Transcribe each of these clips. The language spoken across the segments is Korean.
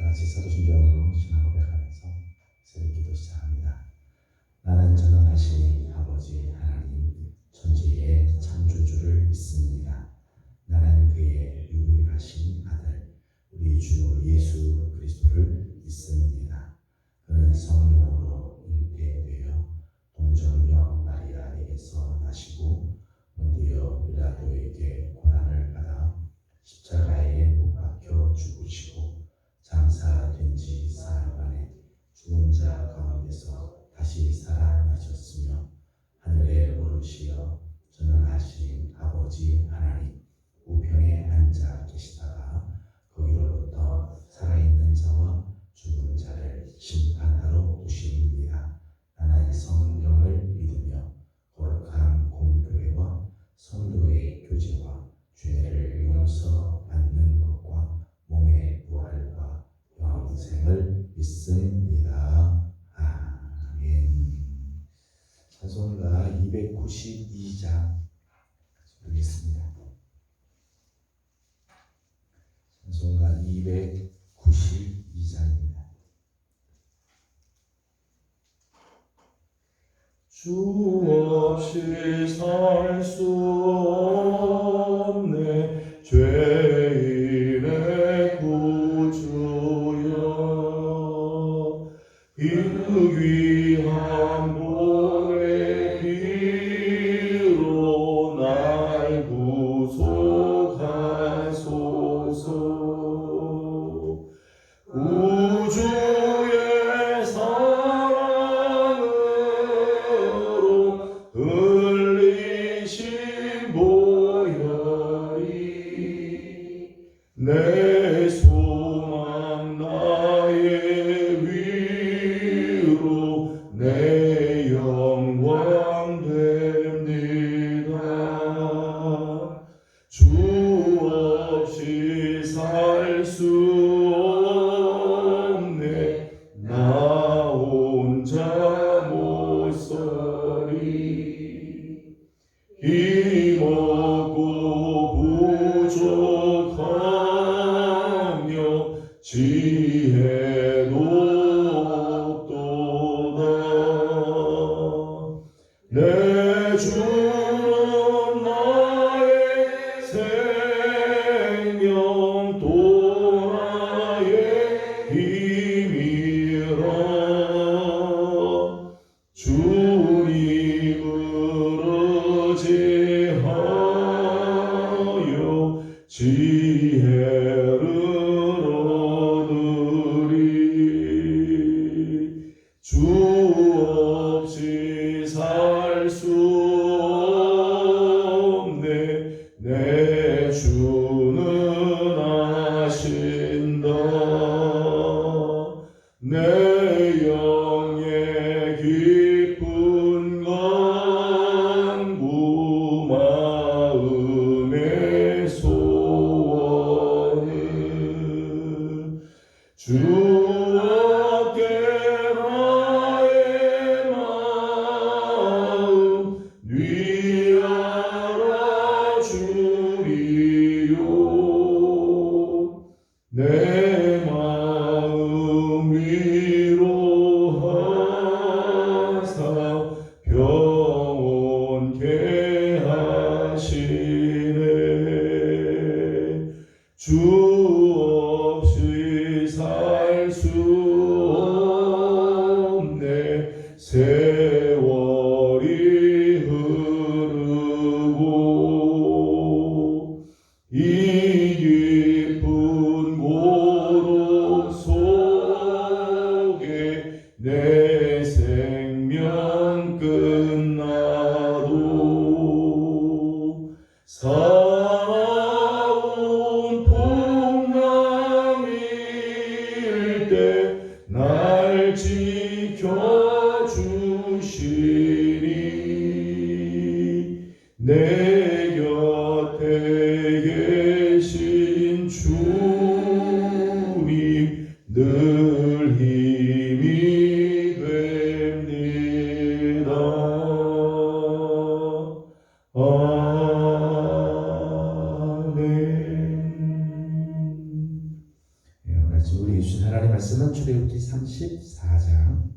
같이 사도신경으로 신앙 고백하면서 새벽 기도 시작합니다. 나는 전능하신 아버지 하나님 천지의 창조주를 믿습니다. 나는 그의 유일하신 아들 우리 주 예수 그리스도를 믿습니다. 그는 성령으로 잉태되어 동정녀 마리아에게서 나시고 본디오 빌라도에게 고난을 받아 십자가에 못 박혀 죽으시고 장사된 지 사흘 만에 죽은 자 가운데서 다시 살아나셨으며 하늘에 오르시어 전능하신 아버지 하나님 우편에 앉아 계시다가 거기로부터 살아있는 자와 죽은 자를 심판하러 오십니다. 나는 성령을 믿으며 거룩한 공교회와 성도의 교제와 죄를 용서받는 것과 몸의 부활과 영생을 믿습니다. 아멘. 찬송가 292장 부르겠습니다. 찬송가 292장입니다. 주 없이 살 수 없네 죄인의 구주여 그 귀한 보배 피로 날 구속하소서. 우주의 사랑으로 흘리신 보혈이 내 소망 나의 위로 내 영광 됩니다. 주 없이 살 수 없네 나 혼자 못 서리. 힘없고 부족하며 지혜도 없도다. 내 주는 나의 생명 또 나의 힘이라. 주님을 의지하여 지혜를 얻으리. 주 없이 살 수 없네 내 주는 아신다. 내 영의 깊은 간구 마음의 소원을 주께 나의 마음 네 알아주리요. 내 마음 위로하사 평온케 하시네. 주 없이 살 수 말씀, 우리 예수님 하나님의 말씀은 출애굽기 34장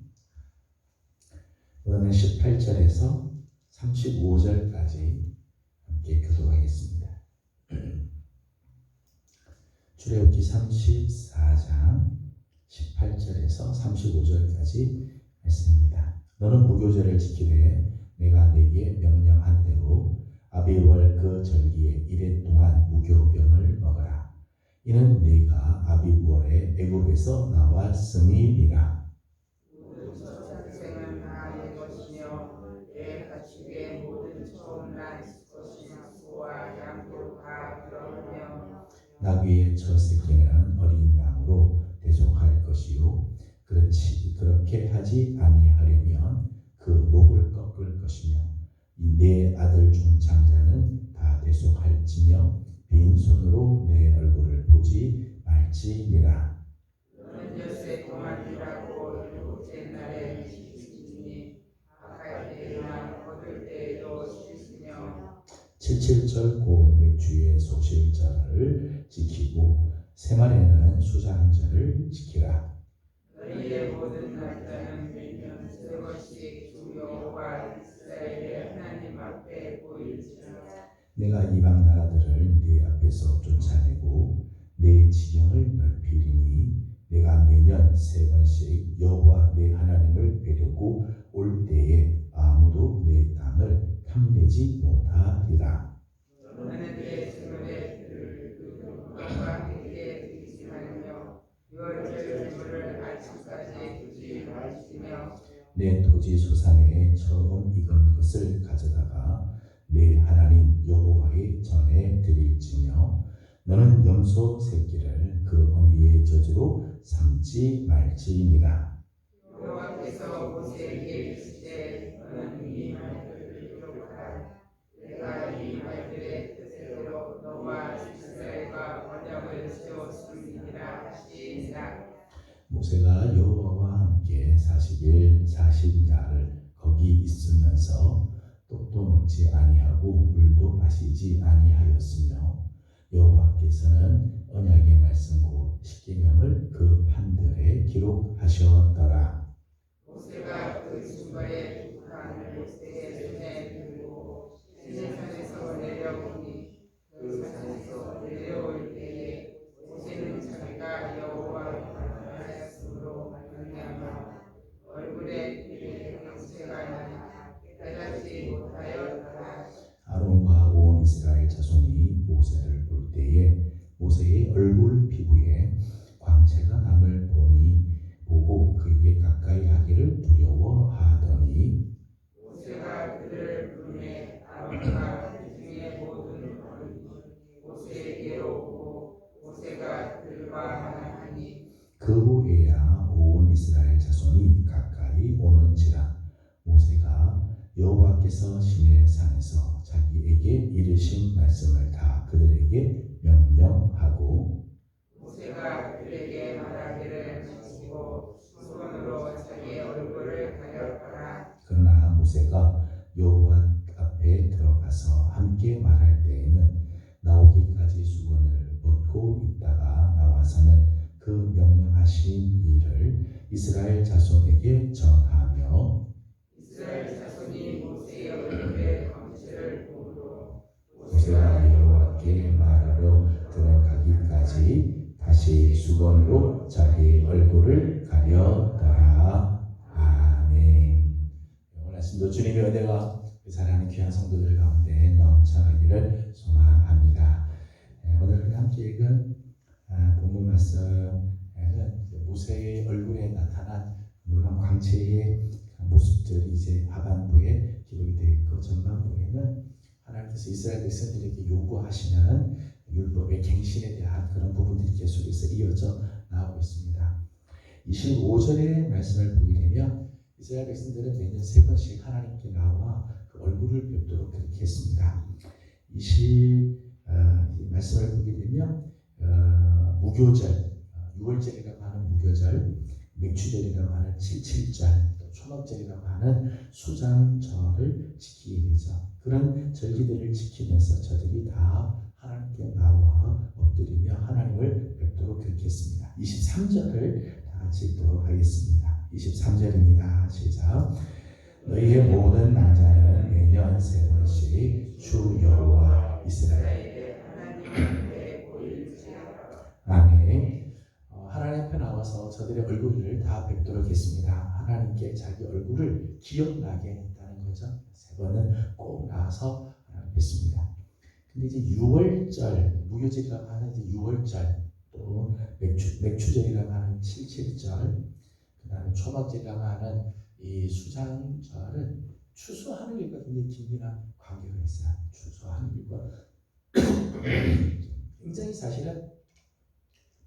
오늘은 18절에서 35절까지 함께 교독하겠습니다. 출애굽기 34장 18절에서 35절까지 말씀입니다. 너는 무교절을 지키되 내가 네게 명령한 대로 아비월 그 절기에 이래 동안 무교병을 먹어라. 이는 네가 아비월에 애굽에서 나왔음이니라. 모든 첫 생은 나의 것이며 내 가축의 모든 처음 난 것이나 소와 양도 다 그러하며 나귀의 첫 새끼는 어린 양으로 대속할 것이요 그렇게 하지 아니하려면 그 목을 꺾을 것이며 네 아들 중 장자는 다 대속할지며 빈손으로 내 얼굴을 보지 말지니라. 너는 엿새 동안 일하고 일곱째 날에 쉬시니 아갈 때나 거둘 때에도 쉬시며 77절 곧 맥주의 소실절을 지키고 세말에는 수장절을 지키라. 너희의 모든 날짜는 매년 세 번씩 주 여호와 이스라엘의 하나님 앞에 보일지라. 내가 이방 나라들을 네 앞에서 쫓아내고 내 지경을 넓히리니 내가 매년 세 번씩 여호와 내 하나님을 뵈려고 올 때에 아무도 내 땅을 탐내지 못하리라. 너는 내 증언의 들을 누구와 함께 드리지 말며 유월절 제물을 아침까지 두지 마시며 내 토지 소산에 처음 익은 것을 가져다가 내 하나님 여호와의 전에 드릴지며 너는 염소 새끼를 그 어미의 젖으로 삼지 말지니라. 여호와께서 모세에게 이르시되 너는 이 말들을 기록하라. 내가 이 말들의 뜻대로 너와 이스라엘과 언약을 세웠음이니라 하시니라. 모세가 여호와와 함께 40일 40야를 거기 있으면서 떡도 먹지 아니하고 물도 마시지 아니하였으며 여호와께서는 언약의 말씀 곧 십계명을 그 판들에 기록하셨더라. 모세가 그 증거의 두 칸을 모세의 손에 들고 시내산에서 내려오니 그 산에서 내려올 때에 모세는 자기가 여호와를 만나였으므로 말미암아 얼굴에 피의 형체가 나나 깨닫지 못하였더라. 아론과 온 이스라엘 자손이 모세를 볼 때에 모세의 얼굴 피부에 광채가 남을 보고 그에게 가까이 하기를 두려워하더니 모세가 그들을 부르매 아론과 그 중에 모든 어른이 모세에게로 오고 모세가 그들과 말하니 그 후에야 온 이스라엘 자손이 가까이 오는지라. 모세가 여호와께서 시내 산에서 자기에게 이르신 말씀을 다 그들에게 명령하고 모세가 그들에게 말하기를 마치고 수건으로 자기의 얼굴을 가렸더라. 그러나 모세가 여호와 앞에 들어가서 함께 말할 때에는 나오기까지 수건을 벗고 있다가 나와서는 그 명령하신 일을 이스라엘 자손에게 전하며 이스라엘 자손이 모세의 얼굴에 광채를 보므로 모세가 여호와께 말하러 들어가기까지 다시 수건으로 자기 얼굴을 가렸더라. 아멘. 오늘 아침도 주님의 은혜가 사랑하는 귀한 성도들 가운데 넘쳐나기를 소망합니다. 오늘 함께 읽은 본문 말씀은 모세의 얼굴에 나타난 물론 광채의 모습들이 이제 하반부에 기록이 되어 있고 전반부에는 하나님께서 이스라엘 백성들에게 요구하시는 율법의 갱신에 대한 그런 부분들이 계속해서 이어져 나오고 있습니다. 25절의 말씀을 보게 되면 이스라엘 백성들은 매년 세 번씩 하나님께 나와 그 얼굴을 뵙도록 그렇게 했습니다. 이 말씀을 보게 되면 무교절, 6월절이라고 하는 무교절, 맥주절이라고 하는 77절, 또 초막절이라고 하는 수장절을 지키게 되죠. 그런 절기들을 지키면서 저들이 다 하나님께 나와 엎드리며 하나님을 뵙도록 그렇게 했습니다. 24 23절을 다 같이 읽도록 하겠습니다. 23절입니다. 시작. 너희의 모든 남자는 매년 세 번씩 주 여호와 이스라엘 아멘. 하나님 앞에 나와서 저들의 얼굴을 다 뵙도록 했습니다. 하나님께 자기 얼굴을 기억나게 했다는 거죠. 세 번은 꼭 나와서 뵙습니다. 근데 이제 6월절, 무교절이라고 하는 이제 6월절, 또 맥추절이라고 하는 77절, 그 다음에 초막절이라고 하는 이 수장절은 추수하는 일과 굉장히 긴밀한 관계가 있어요. 추수하는 일과 굉장히 사실은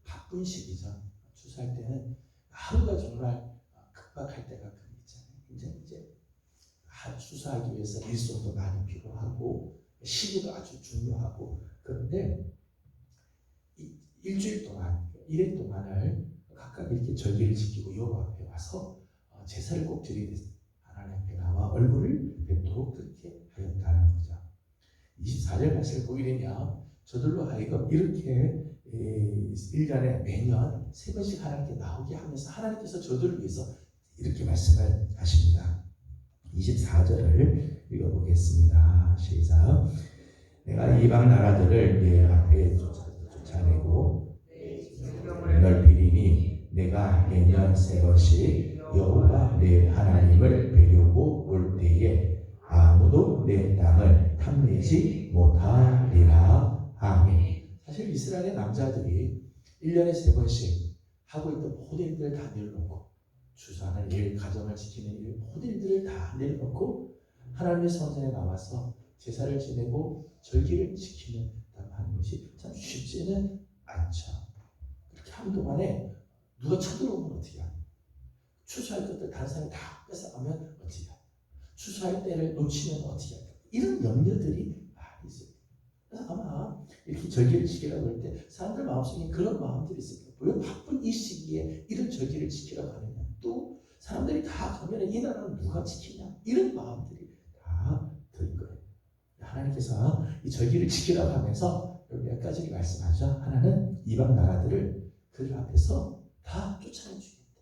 바쁜 시기죠. 추수할 때는 하루가 정말 급박할 때가 있잖아요. 이제 추수하기 위해서 일손도 많이 필요하고 시기도 아주 중요하고, 그런데 일주일 동안 1일 동안을 각각 이렇게 절기를 지키고 여호와 앞에 와서 제사를 꼭 드리듯 하나님 앞에 나와 얼굴을 뵙도록 그렇게 하였다는 거죠. 24절 말씀을 보게 되면 저들로 하여금 이렇게 1년에 매년 세 번씩 하나님께 나오게 하면서 하나님께서 저들을 위해서 이렇게 말씀을 하십니다. 24절을 읽어보겠습니다. 시작. 내가 이방 나라들을 내 앞에 쫓아내고 넓히리니 내가 매년 세 번씩 여호와 내 하나님을 뵈려고 올 때에 아무도 내 땅을 탐내지 못하리라. 아멘. 사실 이스라엘의 남자들이 1년에 세 번씩 하고 있던 모든 일들을 다 내려놓고 추수하는 일, 가정을 지키는 일, 모든 일들을 다 내려놓고 하나님의 성전에 나와서 제사를 지내고 절기를 지키는 하는 것이 참 쉽지는 않죠. 그렇게 하는 동안에 누가 쳐들어오면 어떻게 하냐? 추수할 것들 다른 사람이 다 뺏어가면 어떻게 하냐? 추수할 때를 놓치면 어떻게 하냐? 이런 염려들이 많이 있어요. 그래서 아마 이렇게 절기를 지키라고 할 때 사람들 마음속에 그런 마음들이 있을 거예요. 왜 바쁜 이 시기에 이런 절기를 지키라고 하느냐? 또 사람들이 다 가면 이 나라는 누가 지키냐? 이런 마음들이 다 들 거예요. 하나님께서 이 절기를 지키라고 하면서 몇 가지를 말씀하죠. 하나는 이방 나라들을 그들 앞에서 다 쫓아내주겠다.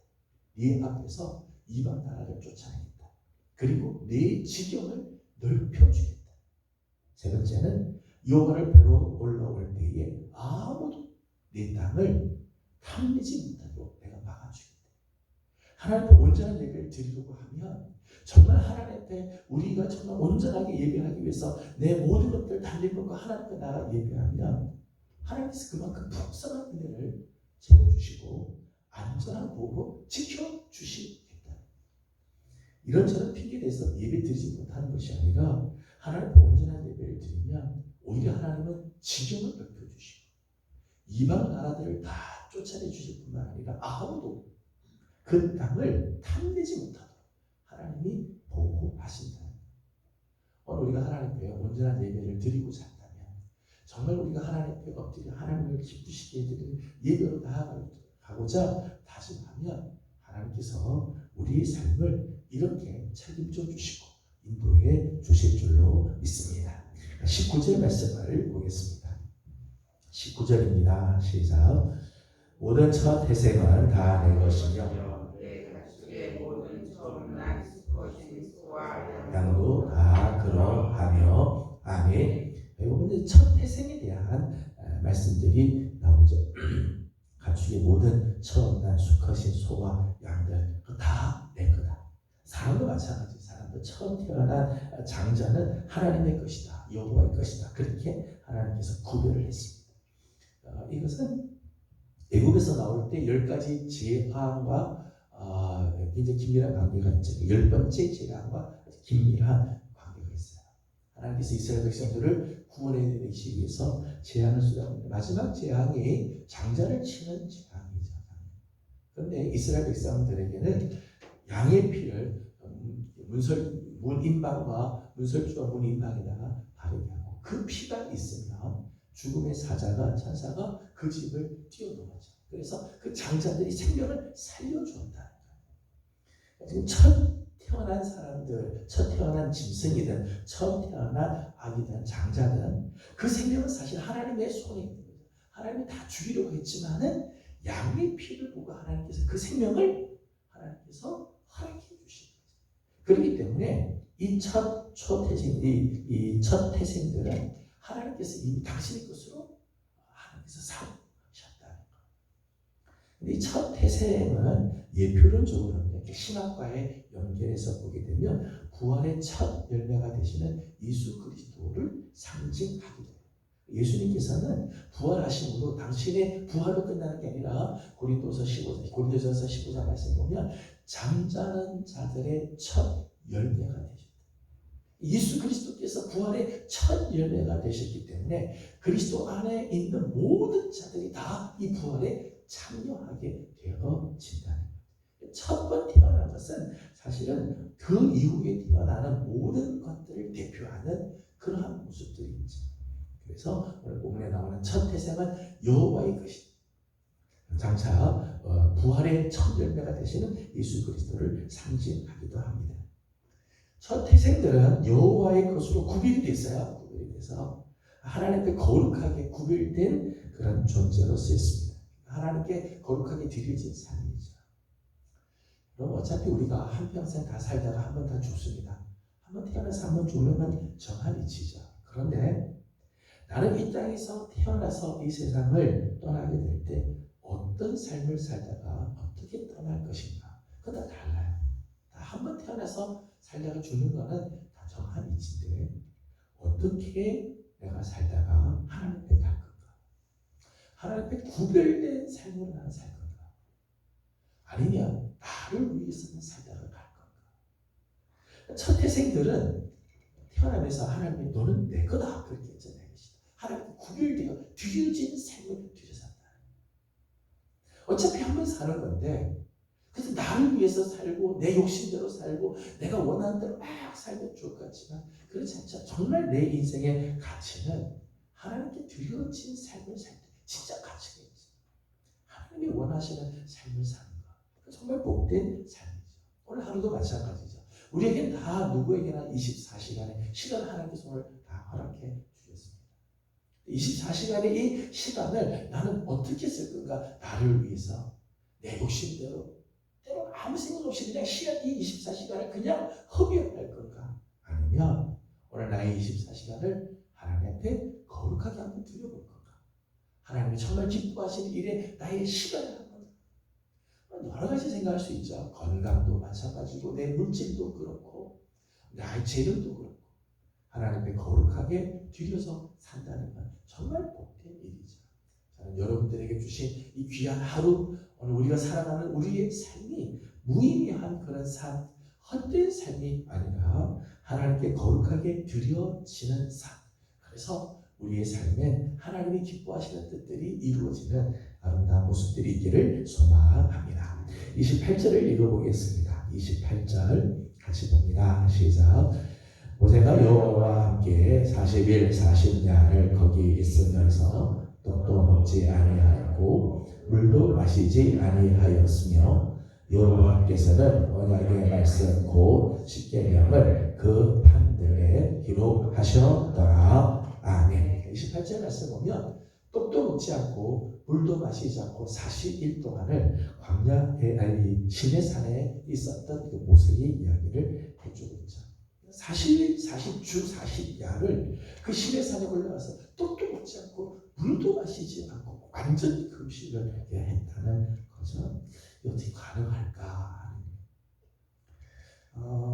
네 앞에서 이방 나라를 쫓아내겠다. 그리고 네 지경을 넓혀주겠다. 세 번째는 여호와를 뵈러 올라올 때에 아무도 네 땅을 탐내지 못하도록 내가 막아주겠다. 하나님 앞에 온전한 예배를 드리려고 하면 정말 하나님 앞에 우리가 정말 온전하게 예배하기 위해서 내 모든 것들을 다 내려놓고 하나님 앞에 나가 예배하면 하나님께서 그만큼 풍성한 은혜를 채워주시고 안전한 보호로 지켜주시겠다. 이런저런 핑계에 대해서 예배 드리지 못하는 것이 아니라 하나님 앞에 온전한 예배를 드리면 오히려 하나님은 지경을 넓혀주시고 이방 나라들을 다 쫓아내 주실 뿐만 아니라 아무도 그 땅을 탐내지 못하도록 하나님이 보호하신다. 오늘 우리가 하나님 앞에 온전한 예배를 드리고자 한다면 정말 우리가 하나님 앞에 엎드려 하나님을 기쁘시게 해드리는 예배로 나아가고자 다짐하면 하나님께서 우리의 삶을 이렇게 책임져 주시고 인도해 주실 줄로 믿습니다. 19절 말씀을 보겠습니다. 19절입니다. 시작. 모든 첫 태생은 다 내 것이며 양도 다 그러하며. 아멘. 여러분 첫 태생에 대한 말씀들이 나오죠. 가축의 모든 처음난 수컷인 소와 양들 다 내 거다. 사람도 마찬가지. 사람도 처음 태어난 장자는 하나님의 것이다. 여호와의 것이다. 그렇게 하나님께서 구별을 했습니다. 이것은 애굽에서 나올 때 10가지 재앙과 굉장히 긴밀한 관계가 있죠. 10번째 재앙과 긴밀한 관계가 있어요. 하나님께서 이스라엘 백성들을 구원해내기 위해서 재앙을 쏟아붓는데 마지막 재앙이 장자를 치는 재앙이죠. 그런데 이스라엘 백성들에게는 양의 피를 문인방과 문설주와 문인방에다가 바르게 하고 그 피가 있으면 죽음의 사자가 그 집을 뛰어넘었죠. 그래서 그 장자들이 생명을 살려주었다는 거예요. 지금 첫 태어난 사람들, 첫 태어난 짐승이든 처음 태어난 아기든 장자든 그 생명은 사실 하나님의 손에 있는 거죠. 하나님이 다 죽이려고 했지만은 양의 피를 보고 하나님께서 그 생명을 하나님께서 허락해 주신 거죠. 그렇기 때문에 이 첫 태생들은 하나님께서 이미 당신의 것으로 하나님께서 삼으셨다는 거. 근데 이 첫 태생은 예표론적으로 이렇게 신학과에 연결해서 보게 되면 부활의 첫 열매가 되시는 예수 그리스도를 상징하게 돼요. 예수님께서는 부활하심으로 당신의 부활로 끝나는 게 아니라 고린도전서 15장 말씀 보면 잠자는 자들의 첫 열매가 되셨다. 예수 그리스도께서 부활의 첫 열매가 되셨기 때문에 그리스도 안에 있는 모든 자들이 다 이 부활에 참여하게 되어진다는 거예요. 첫 번 태어난 것은 사실은 그 이후에 태어나는 모든 것들을 대표하는 그러한 모습들이죠. 그래서 오늘 본문에 나오는 첫 태생은 여호와의 것이 장차 부활의 첫 열매가 되시는 예수 그리스도를 상징하기도 합니다. 첫 태생들은 여호와의 것으로 구별이 됐어요. 구별이 돼서 하나님께 거룩하게 구별된 그런 존재로 쓰였습니다. 하나님께 거룩하게 드려진 삶이죠. 그럼 어차피 우리가 한평생 다 살다가 한 번 다 죽습니다. 한 번 태어나서 한 번 죽는 건 정한 이치죠. 그런데 나는 이 땅에서 태어나서 이 세상을 떠나게 될 때 어떤 삶을 살다가 어떻게 떠날 것인가, 그건 다 달라요. 다 한 번 태어나서 살다가 죽는 거는 다 정한 이치인데 어떻게 내가 살다가 하나님 앞에 갈 건가, 하나님 앞에 구별된 삶으로 나는 살 건가, 아니면 나를 위해서는 살다가 갈 건가. 첫 태생들은 태어나면서 하나님이 너는 내 거다 그렇게 했잖아요. 하나님께 구별되어 드려진 삶을 드려산다. 어차피 한 번 사는 건데 그래서 나를 위해서 살고 내 욕심대로 살고 내가 원하는 대로 막 살면 좋을 것 같지만 그렇지 않죠. 정말 내 인생의 가치는 하나님께 드려진 삶을 살 때 진짜 가치가 있죠. 하나님이 원하시는 삶을 사는 것, 정말 복된 삶이죠. 오늘 하루도 마찬가지죠. 우리에게 다 누구에게나 24시간의 시간을 하나님께서 오늘 다 허락해 주셨습니다. 24시간의 이 시간을 나는 어떻게 쓸 건가? 나를 위해서 내 욕심대로 때로 아무 생각 없이 그냥 이 24시간을 그냥 허비할 건가? 아니면 오늘 나의 24시간을 하나님 앞에 거룩하게 한번 드려볼 건가? 하나님이 정말 기뻐하시는 일에 나의 시간을 한번 여러 가지 생각할 수 있죠. 건강도 마찬가지고 내 물질도 그렇고 나의 재능도 그렇고 하나님께 거룩하게 드려서 산다는 건 정말 복된 일이죠. 저는 여러분들에게 주신 이 귀한 하루, 오늘 우리가 살아가는 우리의 삶이 무의미한 그런 삶, 헛된 삶이 아니라 하나님께 거룩하게 드려지는 삶. 그래서 우리의 삶에 하나님이 기뻐하시는 뜻들이 이루어지는 아름다운 모습들이 있기를 소망합니다. 28절을 읽어보겠습니다. 28절 같이 봅니다. 시작. 모세가 여호와와 함께 40일 40야를 거기 있으면서 떡도 먹지 아니하였고 물도 마시지 아니하였으며 여호와께서는 언약의 말씀 곧 십계명을 그 판들에 기록하셨더라. 아멘. 28절 말씀 보면 떡도 먹지 않고 물도 마시지 않고 40일 동안을 광야의 시내산에 있었던 그 모세의 이야기를 해주고 있죠. 40일, 40주, 40야를 그 시내산에 올라가서 떡도 먹지 않고 물도 마시지 않고 완전히 금식을 했다는 거죠. 어떻게 가능할까?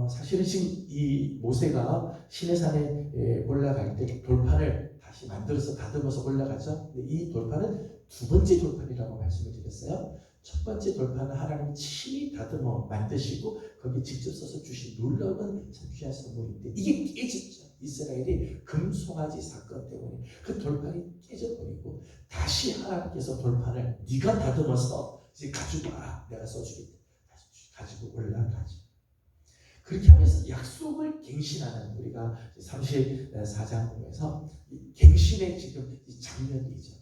사실은 지금 이 모세가 시내산에 올라갈 때 돌판을 다시 만들어서 다듬어서 올라가죠. 근데 이 돌판은 두 번째 돌판이라고 말씀을 드렸어요. 첫 번째 돌판은 하나님 친히 다듬어 만드시고 거기 직접 써서 주신 놀라운 참 귀한 선물인데 이게 깨졌죠. 이스라엘이 금송아지 사건 때문에 그 돌판이 깨져버리고 다시 하나님께서 돌판을 네가 다듬어서 이제 가지고 와라. 내가 써주겠다. 다시 가지고 올라가죠. 그렇게 하면서 약속을 갱신하는 우리가 34장 보면서 갱신의 지금 이 장면이죠.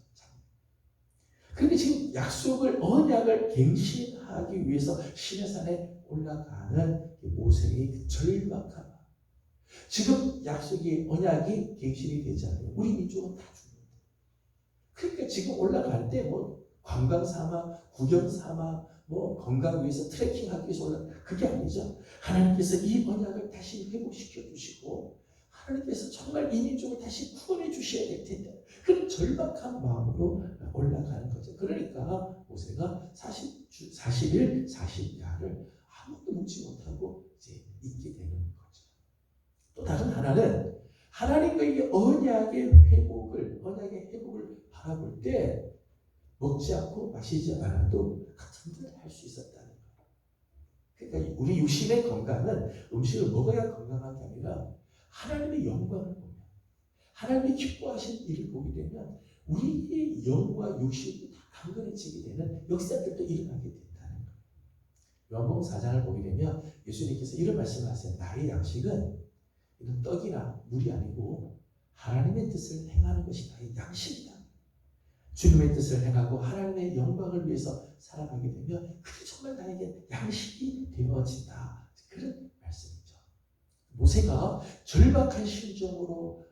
그런데 지금 약속을 언약을 갱신하기 위해서 시내산에 올라가는 모세의 절박함. 지금 약속이 언약이 갱신이 되지 않아요. 우리 민족은 다 죽는다. 그러니까 지금 올라갈 때 뭐 관광 삼아, 구경 삼아, 뭐 건강 위해서 트레킹하기 위해서 올라 그게 아니죠. 하나님께서 이 언약을 다시 회복시켜 주시고 하나님께서 정말 이 민족을 다시 구원해 주셔야 될 텐데 그런 절박한 마음으로 올라가는 거죠. 그러니까 모세가 40일, 40야를 아무것도 묻지 못하고 이제 있게 되는 거죠. 또 다른 하나는 하나님과의 언약의 회복을 바라볼 때 먹지 않고 마시지 않아도 같은 일을 할 수 있었다는 거예요. 그러니까 우리 육신의 건강은 음식을 먹어야 건강한 게 아니라 하나님의 영광을 보면 하나님이 기뻐하신 일을 보게 되면 우리의 영과 육신이 다 강건해지게 되는 역사들도 일어나게 된다는 거예요. 요한복음 4장을 보게 되면 예수님께서 이런 말씀을 하세요. 나의 양식은 이런 떡이나 물이 아니고 하나님의 뜻을 행하는 것이 나의 양식이다. 주님의 뜻을 행하고 하나님의 영광을 위해서 살아가게 되면 그게 정말 나에게 양식이 되어진다. 그런 말씀이죠. 모세가 절박한 심정으로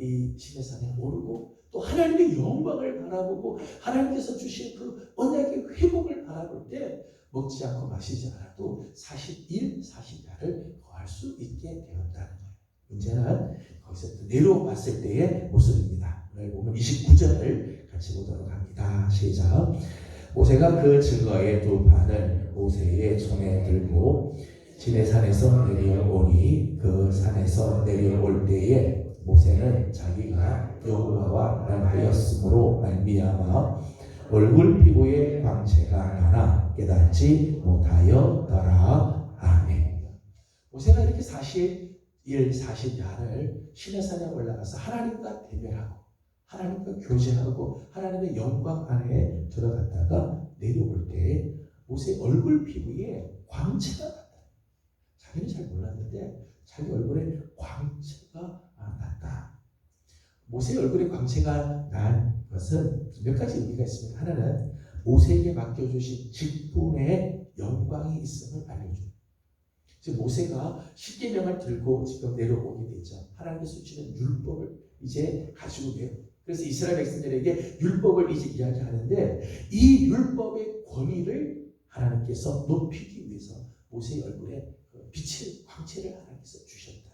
이 시내산에 오르고 또 하나님의 영광을 바라보고 하나님께서 주신 그 언약의 회복을 바라볼 때 먹지 않고 마시지 않아도 40일, 40야를 거할 수 있게 되었다는 거예요. 문제는 거기서 내려왔을 때의 모습입니다. 오늘 보면 29절을 같이 보도록 합니다. 시작. 모세가 그 증거의 두 판을 모세의 손에 들고 시내산에서 내려오니 그 산에서 내려올 때에 모세는 자기가 여호와와 말하였으므로 말미암아 얼굴 피부의 광채가 나나 깨닫지 못하였더라. 아멘. 모세가 이렇게 40일, 40야를 시내산에 올라가서 하나님과 대면하고 하나님과 교제하고 하나님의 영광 안에 들어갔다가 내려올 때 모세의 얼굴 피부에 광채가 났다. 자기는 잘 몰랐는데 자기 얼굴에 광채가 났다. 모세의 얼굴에 광채가 난 것은 몇 가지 의미가 있습니다. 하나는 모세에게 맡겨주신 직분의 영광이 있음을 알려줍니다. 지금 모세가 십계명을 들고 지금 내려오게 되죠. 하나님께서 주시는 율법을 이제 가지고 계세요. 그래서 이스라엘 백성들에게 율법을 이제 이야기하는데 이 율법의 권위를 하나님께서 높이기 위해서 모세의 얼굴에 빛의 광채를 하나님께서 주셨다.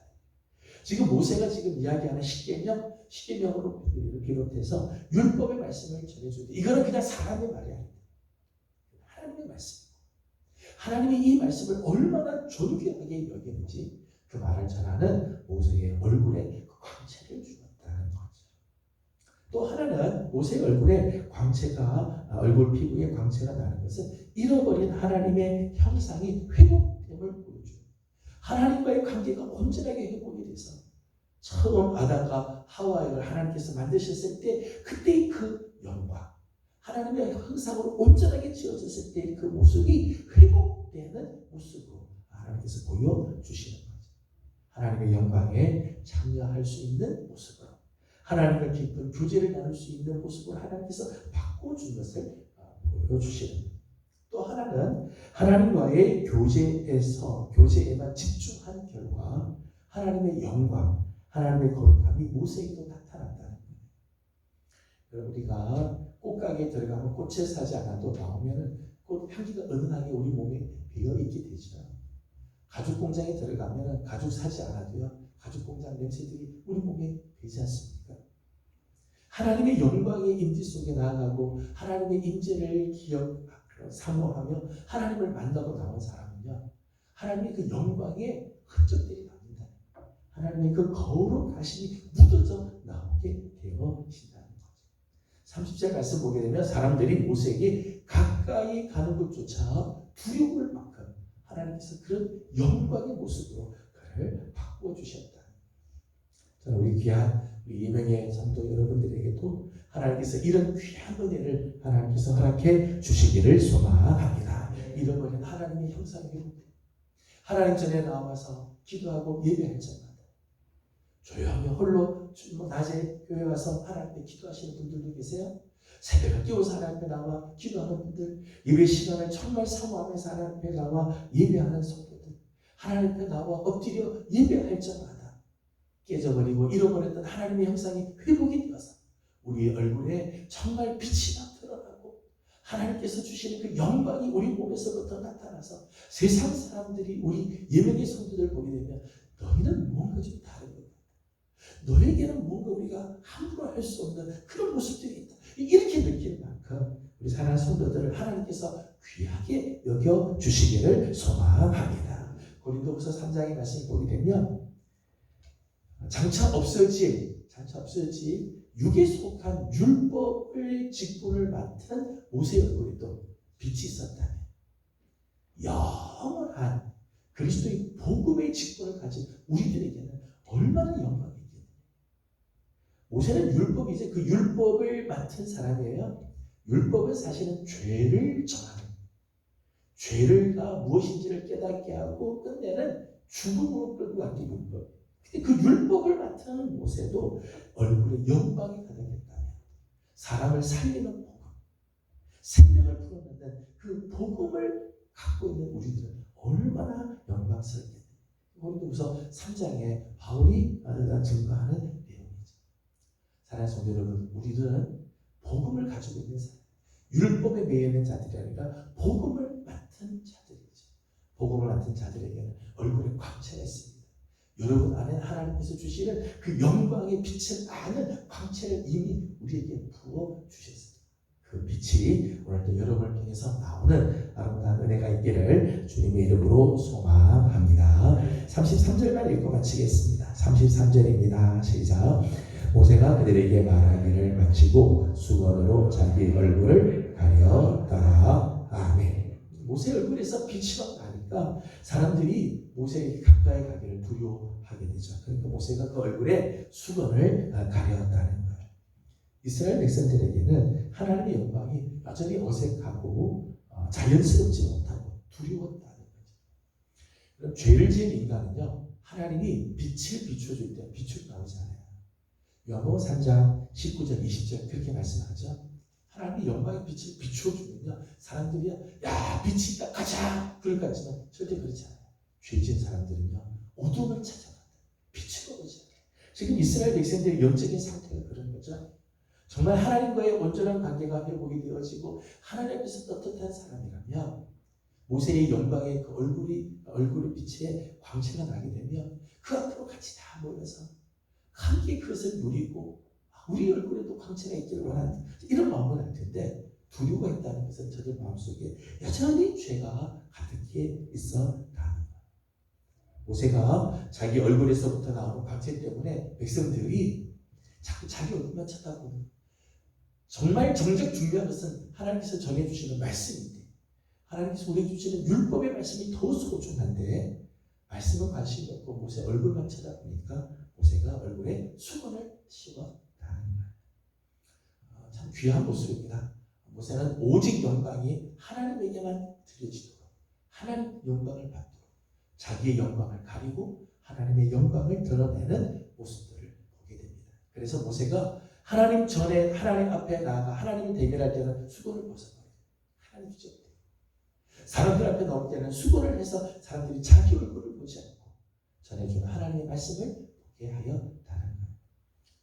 지금 모세가 지금 이야기하는 십계명으로 비롯해서 율법의 말씀을 전해주는데 이거는 그냥 사람의 말이 아닙니다. 하나님의 말씀. 하나님이 이 말씀을 얼마나 존귀하게 여기는지 그 말을 전하는 모세의 얼굴에 그 광채를 주었다는 거죠. 또 하나는 모세의 얼굴에 얼굴 피부에 광채가 나는 것은 잃어버린 하나님의 형상이 회복됨을 보여줍니다. 하나님과의 관계가 온전하게 회복이 돼서 처음 아담과 하와를 하나님께서 만드셨을 때 그때의 그 영광 하나님의 형상으로 온전하게 지어졌을 때 그 모습이 회복되는 모습으로 하나님께서 보여주시는 거죠. 하나님의 영광에 참여할 수 있는 모습으로 하나님과 깊은 교제를 나눌 수 있는 모습으로 하나님께서 바꿔준 것을 보여주시는 거예요. 또 하나는 하나님과의 교제에만 집중한 결과 하나님의 영광, 하나님의 거룩함이 모세에게도 나타난다는 거예요. 우리가 꽃가게에 들어가면 꽃을 사지 않아도 나오면 꽃 향기가 은은하게 우리 몸에 배어있게 되죠. 가죽 공장에 들어가면 가죽 사지 않아도요. 가죽 공장 냄새들이 우리 몸에 배지 않습니까? 하나님의 영광의 임재 속에 나아가고 하나님의 임재를 사모하며 하나님을 만나고 나온 사람은요. 하나님의 그 영광의 흔적들이 납니다. 하나님의 그 거룩하심이 묻어져 나오게 되어진다는 거죠. 30절 말씀 보게 되면 사람들이 모세에게 가까이 가는 것조차 두려울 만큼 하나님께서 그런 영광의 모습으로 그를 바꿔주셨다. 저는 우리 귀한 이명의 성도 여러분들에게도 하나님께서 이런 귀한 은혜를 하나님께서 허락해 주시기를 소망합니다. 잃어버린 하나님의 형상이 회복돼 하나님 전에 나와서 기도하고 예배할 때마다 조용히 홀로 낮에 교회 와서 하나님 앞에 기도하시는 분들도 계세요. 새벽에 깨워서 하나님 앞에 나와 기도하는 분들, 예배 시간을 정말 사모하면서 하나님 앞에 나와 예배하는 성도들, 하나님 앞에 나와 엎드려 예배할 때마다 깨져버리고 잃어버렸던 하나님의 형상이 회복이 되어서 우리의 얼굴에 정말 빛이 막 드러나고 하나님께서 주시는 그 영광이 우리 몸에서부터 나타나서 세상 사람들이 우리 예명의 성도들 보게 되면 너희는 뭔가 좀 다른 것 같다. 너에게는 뭔가 우리가 함부로 할 수 없는 그런 모습들이 있다. 이렇게 느낄 만큼 우리 사랑하는 성도들을 하나님께서 귀하게 여겨주시기를 소망합니다. 고린도후서 3장의 말씀을 보게 되면 장차 없어질 육에 속한 율법의 직분을 맡은 모세의 얼굴에도 빛이 있었다면 영원한 그리스도의 복음의 직분을 가진 우리들에게는 얼마나 영광이겠느냐. 모세는 율법이 이제 그 율법을 맡은 사람이에요. 율법은 사실은 죄를 정하는, 죄가 무엇인지를 깨닫게 하고 끝내는 죽음으로 끌고 가는 게 율법. 근데 그 율법을 맡은 모세도 얼굴에 영광이 가득했다면 사람을 살리는 복음, 생명을 풀어내는 그 복음을 갖고 있는 우리들은 얼마나 영광스럽겠느냐. 고린도후서 3장에 바울이 증거하는 내용이죠. 사랑하는 성도 여러분, 우리들은 복음을 가지고 있는 사람, 율법에 매여 있는 자들이 아니라 복음을 맡은 자들이죠. 복음을 맡은 자들에게는 얼굴에 광채가 있습니다. 여러분 안에 하나님께서 주시는 그 영광의 빛을 아는 광채를 이미 우리에게 부어주셨습니다. 그 빛이 오늘도 여러분을 통해서 나오는 아름다운 은혜가 있기를 주님의 이름으로 소망합니다. 33절만 읽고 마치겠습니다. 33절입니다. 시작. 모세가 그들에게 말하기를 마치고 수건으로 자기 얼굴을 가렸더라. 아멘. 모세 얼굴에서 빛이 막 나니까 사람들이 모세에게 가까이 가기를 두려워하게 되죠. 그러니까 모세가 그 얼굴에 수건을 가렸다는 거예요. 이스라엘 백성들에게는 하나님의 영광이 여전히 어색하고 자연스럽지 못하고 두려웠다는 거죠. 그럼 죄를 지은 인간은요, 하나님이 빛을 비춰줄 때 빛을 나오지 않아요. 요한복음 3장 19절 20절 그렇게 말씀하죠. 하나님이 영광의 빛을 비춰주면요, 사람들이 야 빛이 있다 가자 그럴 것 같지만 절대 그렇지 않아요. 죄진 사람들은요 어둠을 찾아간다. 빛을 보지 않아요. 지금 이스라엘 백성들의 영적인 상태가 그런 거죠. 정말 하나님과의 온전한 관계가 회복이 되어지고 하나님 앞에서 떳떳한 사람이라면 모세의 영광의 그 얼굴의 빛에 광채가 나게 되면 그 앞으로 같이 다 모여서 함께 그것을 누리고 우리 얼굴에도 광채가 있기를 원하는 이런 마음은 알 텐데 두려워가 있다는 것은 저들 마음속에 여전히 죄가 가득히 있었다는 거예요. 모세가 자기 얼굴에서부터 나오는 광채 때문에 백성들이 자꾸 자기 얼굴만 쳐다보는, 정말 정작 중요한 것은 하나님께서 전해주시는 말씀인데 하나님께서 우리에게 주시는 율법의 말씀이 더 소중한데 말씀은 관심이 없고 모세 얼굴만 쳐다보니까 모세가 얼굴에 수건을 씌웠다는 거예요. 참 귀한 모습입니다. 모세는 오직 영광이 하나님에게만 드려지도록 하나님 영광을 받도록 자기의 영광을 가리고 하나님의 영광을 드러내는 모습들을 보게 됩니다. 그래서 모세가 하나님 전에 하나님 앞에 나아가 하나님을 대면할 때는 수건을 벗어버려요. 하나님 주죠. 사람들 앞에 나올 때는 수건을 해서 사람들이 자기 얼굴을 보지 않고 전해주는 하나님의 말씀을 보게 하였다는 거예요.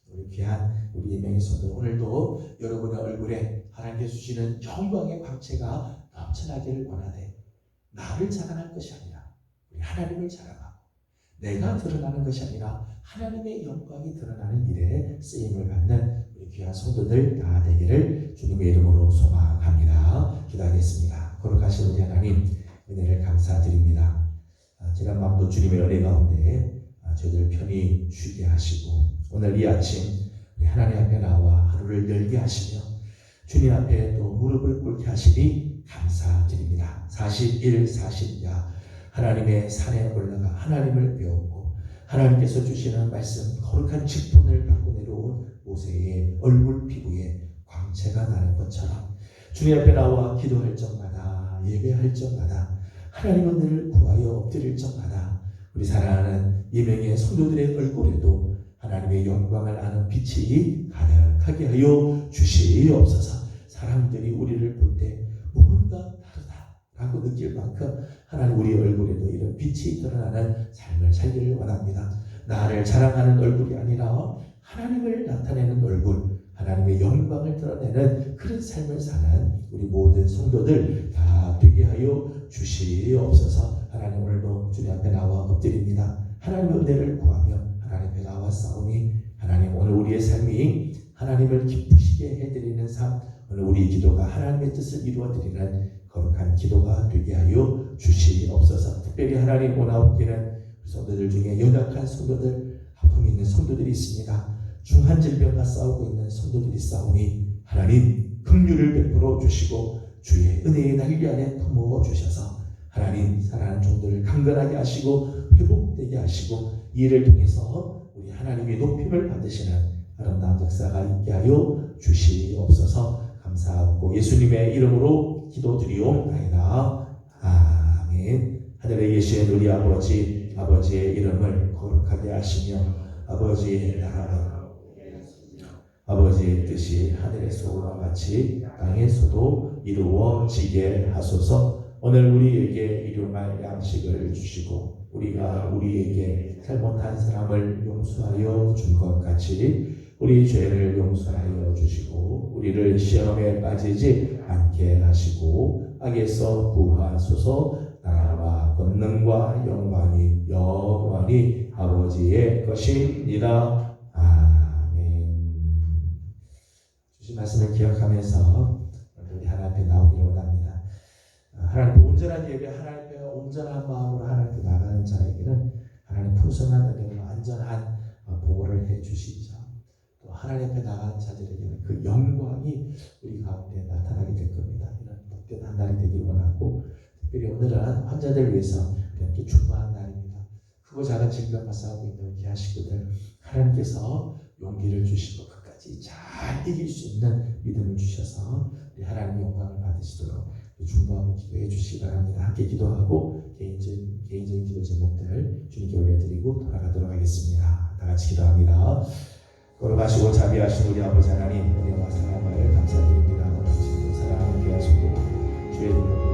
우리 귀한 우리 예명의 성도, 오늘도 여러분의 얼굴에 하나님께서 주시는 영광의 광채가 넘쳐나기를 원하되 나를 자랑할 것이 아니라 우리 하나님을 자랑하고 내가 드러나는 것이 아니라 하나님의 영광이 드러나는 일에 쓰임을 받는 우리 귀한 성도들 다 되기를 주님의 이름으로 소망합니다. 기도하겠습니다. 거룩하신 우리 하나님, 은혜를 감사드립니다. 지난 밤도 주님의 은혜 가운데 저희들 편히 쉬게 하시고 오늘 이 아침 우리 하나님 앞에 나와 하루를 열게 하시며 주님 앞에 또 무릎을 꿇게 하시니 감사드립니다. 41, 40야 하나님의 산에 올라가 하나님을 배웠고 하나님께서 주시는 말씀 거룩한 직분을 받고 내려온 모세의 얼굴 피부에 광채가 나는 것처럼 주님 앞에 나와 기도할 적마다 예배할 적마다 하나님은 늘 구하여 엎드릴 적마다 우리 사랑하는 예명의 성도들의 얼굴에도 하나님의 영광을 아는 빛이 가득하게 하여 주시옵소서. 사람들이 우리를 볼 때 뭔가 다르다라고 느낄 만큼 하나님 우리 얼굴에도 이런 빛이 드러나는 삶을 살기를 원합니다. 나를 자랑하는 얼굴이 아니라 하나님을 나타내는 얼굴, 하나님의 영광을 드러내는 그런 삶을 사는 우리 모든 성도들 다 되게 하여 주시옵소서. 하나님, 오늘도 주님 앞에 나와 엎드립니다. 하나님의 은혜를 구하며 하나님 앞에 나와 싸우니 하나님, 오늘 우리의 삶이 하나님을 기쁘시게 해드리는 삶, 오늘 우리 기도가 하나님의 뜻을 이루어드리는 거룩한 기도가 되게 하여 주시옵소서. 특별히 하나님 오나옵기는 성도들 중에 연약한 성도들, 아픔이 있는 성도들이 있습니다. 중한 질병과 싸우고 있는 성도들이 싸우니 하나님 긍휼을 베풀어 주시고 주의 은혜의 날개 안에 품어 주셔서 하나님 사랑하는 종들을 강건하게 하시고 회복되게 하시고 이 일을 통해서 우리 하나님의 높임을 받으시는 아름다운 역사가 있게 하여 주시옵소서. 감사하고 예수님의 이름으로 기도드리옵나이다. 아멘. 하늘에 계신 우리 아버지, 아버지의 이름을 거룩하게 하시며 아버지의 나라가 아버지의 뜻이 하늘에서와 같이 땅에서도 이루어지게 하소서. 오늘 우리에게 일용할 양식을 주시고 우리가 우리에게 잘못한 사람을 용서하여 준 것 같이 우리 죄를 용서하여 주시고 우리를 시험에 빠지지 않게 하시고 악에서 구하소서. 나라와 권능과 영광이 영원히 아버지의 것입니다. 아멘. 주신 말씀을 기억하면서 우리 하나님 앞에 나오기를 원합니다. 하나님 온전한 예배, 하나님 앞에 온전한 마음으로 하나님 앞에 나가는 자에게는 하나님 풍성한 은혜로 안전한 보호를 해주시죠. 또 하나님 앞에 나가는 자들에게는 그 영광이 우리 가운데 나타나게 될 겁니다. 이런 복된 한 날이 되길 원하고 특별히 오늘은 환자들 위해서 이렇게 축복한 날입니다. 크고 작은 질병과 싸우고 있는 귀한 식구들 하나님께서 용기를 주시고 끝까지 잘 이길 수 있는 믿음을 주셔서 하나님의 영광을 받으시도록 중보하고 기도해 주시기 바랍니다. 함께 기도하고 개인적인 기도 제목들 주님께 올려드리고 돌아가도록 하겠습니다. 다 같이 기도합니다. 거룩하시고 자비하신 우리 아버지 하나님, 은혜와 사랑을 감사드립니다. 당신도 사랑하는 귀한 성도 주의 이름으로